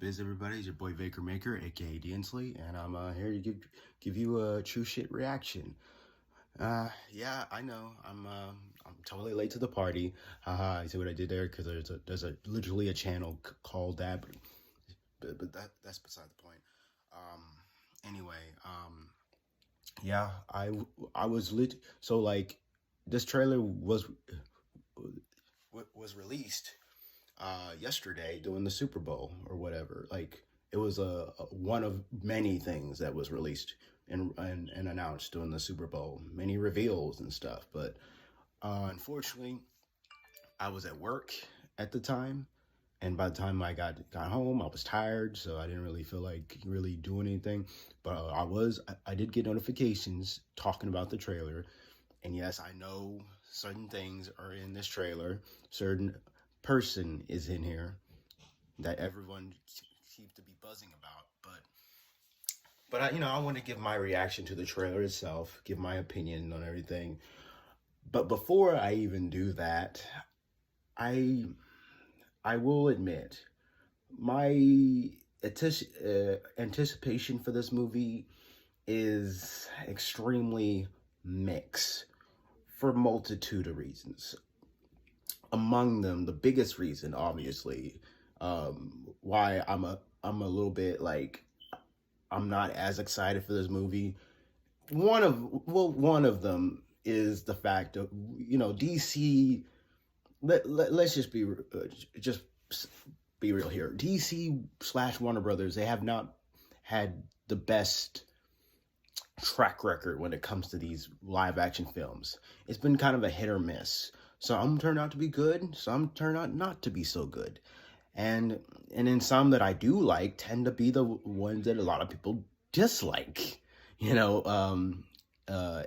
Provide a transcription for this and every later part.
biz, everybody? It's your boy Vaker Maker, aka Dinsley, and I'm here to give you a true shit reaction. Yeah, I know I'm totally late to the party. Haha, you see what I did there? Because there's literally a channel called that, but that's beside the point. Um, anyway, yeah, I was lit. So like, this trailer was released yesterday during the Super Bowl or whatever. Like it was a one of many things that was released and announced during the Super Bowl. Many reveals and stuff, but unfortunately, I was at work at the time, and by the time I got home, I was tired, so I didn't really feel like really doing anything. But I did get notifications talking about the trailer, and yes, I know certain things are in this trailer. Certain person is in here that everyone seems to be buzzing about. But I want to give my reaction to the trailer itself, give my opinion on everything. But before I even do that, I I will admit my anticipation for this movie is extremely mixed for a multitude of reasons. Among them, the biggest reason, obviously, why I'm a little bit like I'm not as excited for this movie. One of them is the fact of DC. Let's just be real here. DC slash Warner Brothers, they have not had the best track record when it comes to these live action films. It's been kind of a hit or miss. Some turn out to be good, some turn out not to be so good. And then some that I do like tend to be the ones that a lot of people dislike.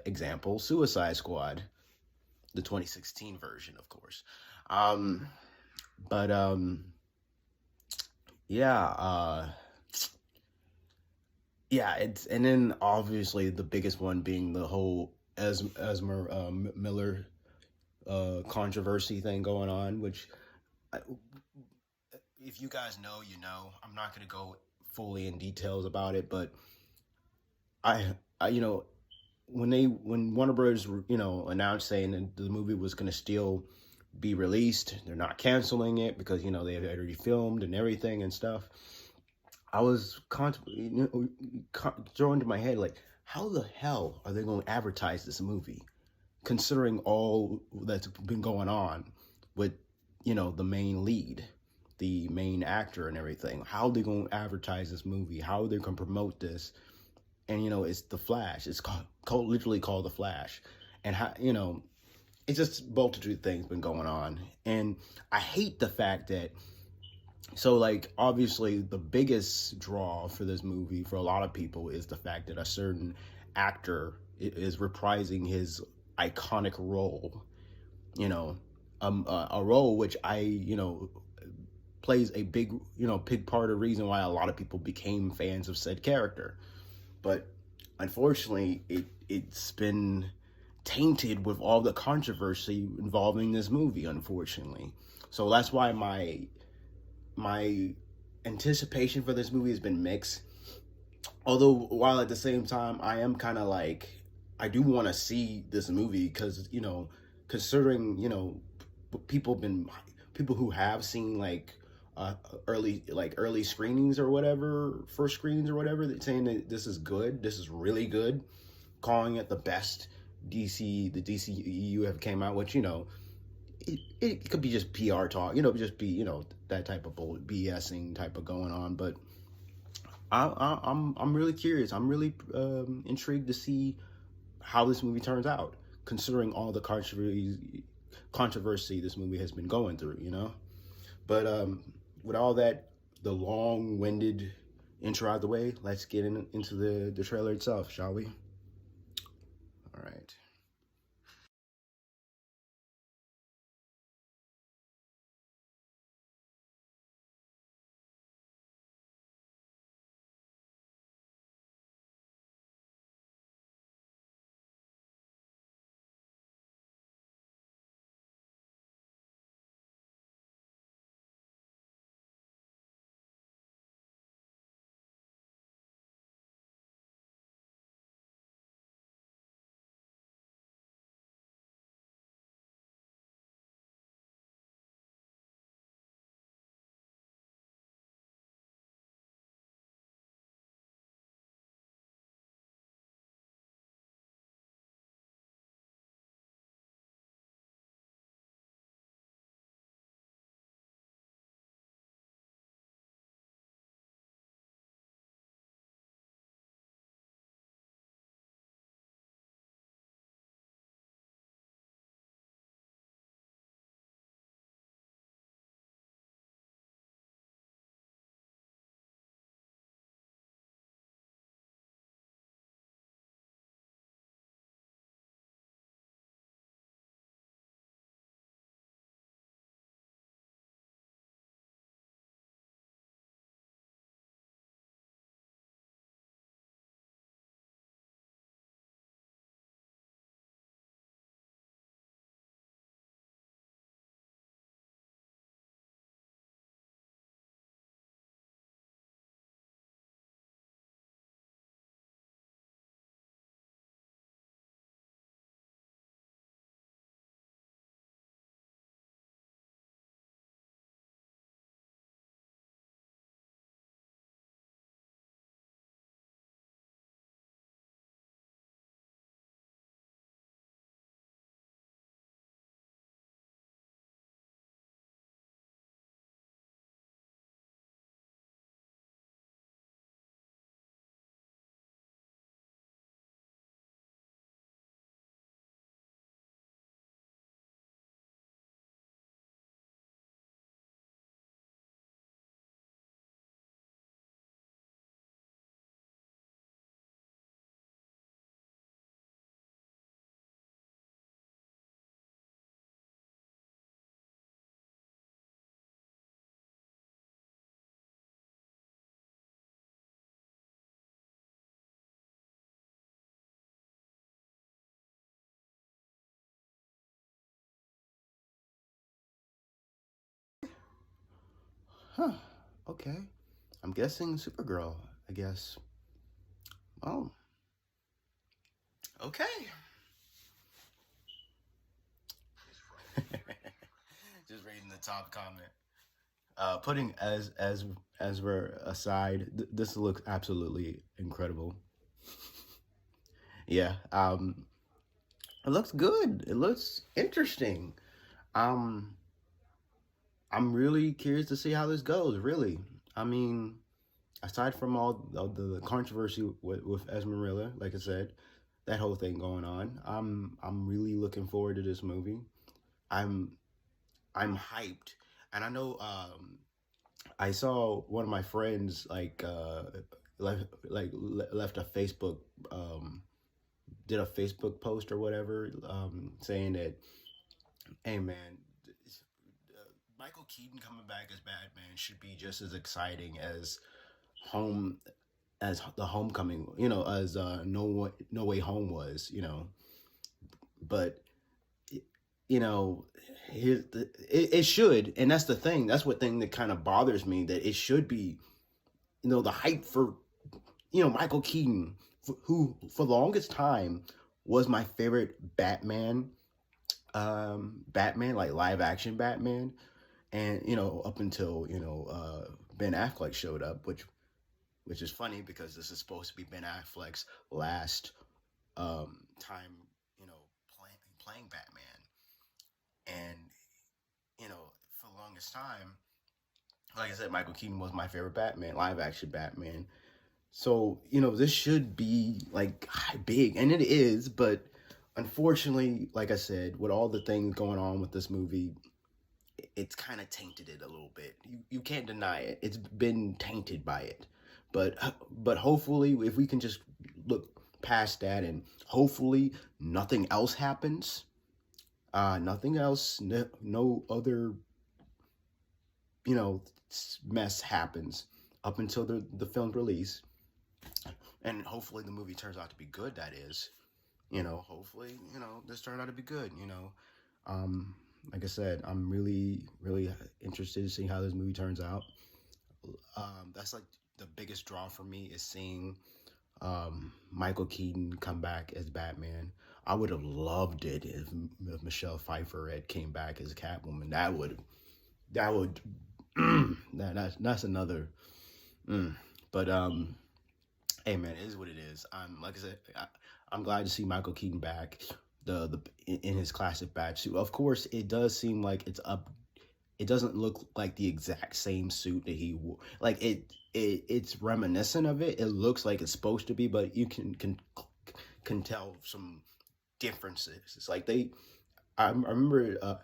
Example, Suicide Squad, the 2016 version, of course. Um, but yeah, yeah, it's and then obviously the biggest one being the whole Ezra Miller controversy thing going on, which I, if you guys know, you know. I'm not going to go fully in details about it, but I when Warner Bros. Announced saying that the movie was going to still be released, they're not canceling it because they had already filmed and everything and stuff. I was throwing to my head like, how the hell are they going to advertise this movie, considering all that's been going on with the main lead, the main actor, and everything? How are they going to advertise this movie? How are they going to promote this? And it's The Flash. It's literally called The Flash, and how it's just multitude of things been going on, and I hate the fact that. So, like, obviously, the biggest draw for this movie for a lot of people is the fact that a certain actor is reprising his iconic role. You know, a role which plays a big part of the reason why a lot of people became fans of said character. But unfortunately, it's been tainted with all the controversy involving this movie. Unfortunately, so that's why my anticipation for this movie has been mixed. Although, while at the same time, I am kind of like, I do want to see this movie because considering people been people who have seen uh, early screenings or whatever, first screenings or whatever, that saying that this is good, this is really good, calling it the best the DCEU have came out, which it could be just PR talk, just be that type of BSing type of going on. But I'm really curious. I'm really intrigued to see how this movie turns out, considering all the controversy this movie has been going through. But with all that, the long-winded intro out of the way, let's get into the trailer itself, shall we? All right. Huh. Okay. I'm guessing Supergirl, I guess. Oh, okay. Just reading the top comment. Putting as we're aside, this looks absolutely incredible. Yeah. It looks good. It looks interesting. Um, I'm really curious to see how this goes. Really, I mean, aside from all the controversy with Esmerilla, like I said, that whole thing going on, I'm really looking forward to this movie. I'm I'm hyped, and I know I saw one of my friends left a Facebook did a Facebook post or whatever saying that, hey man, Michael Keaton coming back as Batman should be just as exciting home as the Homecoming, as No Way Home was, but you know, it should, and that's the thing. That's what thing that kind of bothers me, that it should be, the hype for Michael Keaton, who for the longest time was my favorite Batman, Batman, like live action Batman, and up until Ben Affleck showed up, which is funny because this is supposed to be Ben Affleck's last time, playing Batman, and for the longest time, like I said, Michael Keaton was my favorite Batman, live action Batman. So this should be like big, and it is, but unfortunately, like I said, with all the things going on with this movie, it's kind of tainted it a little bit. You can't deny it. It's been tainted by it. But hopefully, if we can just look past that, and hopefully nothing else happens, nothing else, no other mess happens up until the film's release, and hopefully the movie turns out to be good. That is, hopefully this turned out to be good. Like I said, I'm really, really interested to see how this movie turns out. That's like the biggest draw for me, is seeing Michael Keaton come back as Batman. I would have loved it if Michelle Pfeiffer had came back as Catwoman. That would that's another. But hey man, it is what it is. Like I said, I'm glad to see Michael Keaton back. The in his classic bat suit. Of course, it does seem like it's up. It doesn't look like the exact same suit that he wore. Like it's reminiscent of it. It looks like it's supposed to be, but you can tell some differences. It's like I remember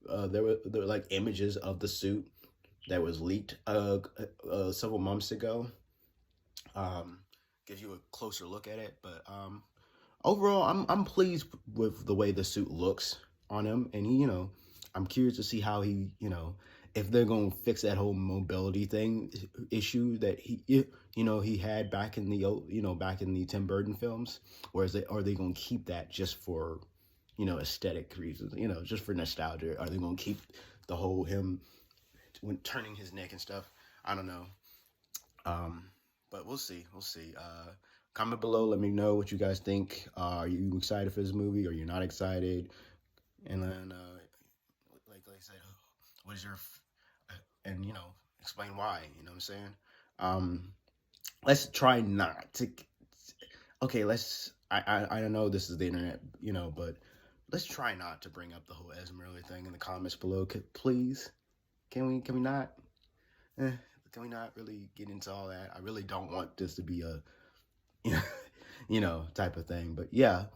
there were like images of the suit that was leaked several months ago. Gives you a closer look at it, but overall, I'm pleased with the way the suit looks on him, and I'm curious to see how he, if they're gonna fix that whole mobility thing issue that he had back in back in the Tim Burton films, or are they gonna keep that just for, aesthetic reasons, just for nostalgia? Are they gonna keep the whole him when turning his neck and stuff? I don't know. But we'll see. We'll see. Comment below. Let me know what you guys think. Are you excited for this movie, or you're not excited? And then, like I said, what is your and explain why. You know what I'm saying? Let's try not to. Okay, let's. I don't know. This is the internet, but let's try not to bring up the whole Esmeralda thing in the comments below. Please, can we not? Can we not really get into all that? I really don't want this to be a type of thing. But yeah,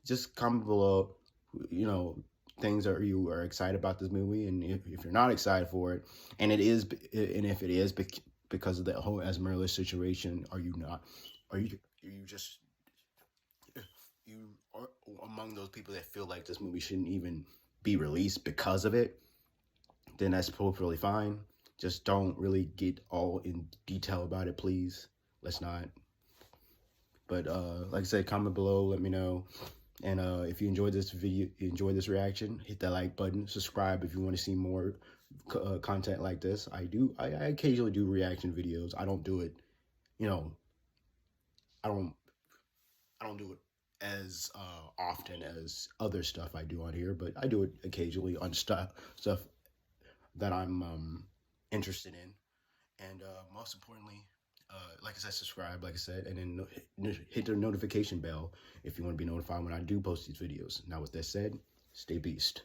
just comment below, things that you are excited about this movie, and if you're not excited for it, and if it is because of the whole Esmeralda situation, are you not? Are you just you are among those people that feel like this movie shouldn't even be released because of it? Then that's perfectly fine. Just don't really get all in detail about it, please. Let's not. But like I said, comment below, let me know. And if you enjoyed this video, you enjoyed this reaction, hit that like button, subscribe if you want to see more content like this. I occasionally do reaction videos. I don't do it, you know, I don't I don't do it as often as other stuff I do on here, but I do it occasionally on stuff that I'm interested in. And most importantly, like I said, subscribe, like I said, and then hit the notification bell if you want to be notified when I do post these videos. Now, with that said, stay beast.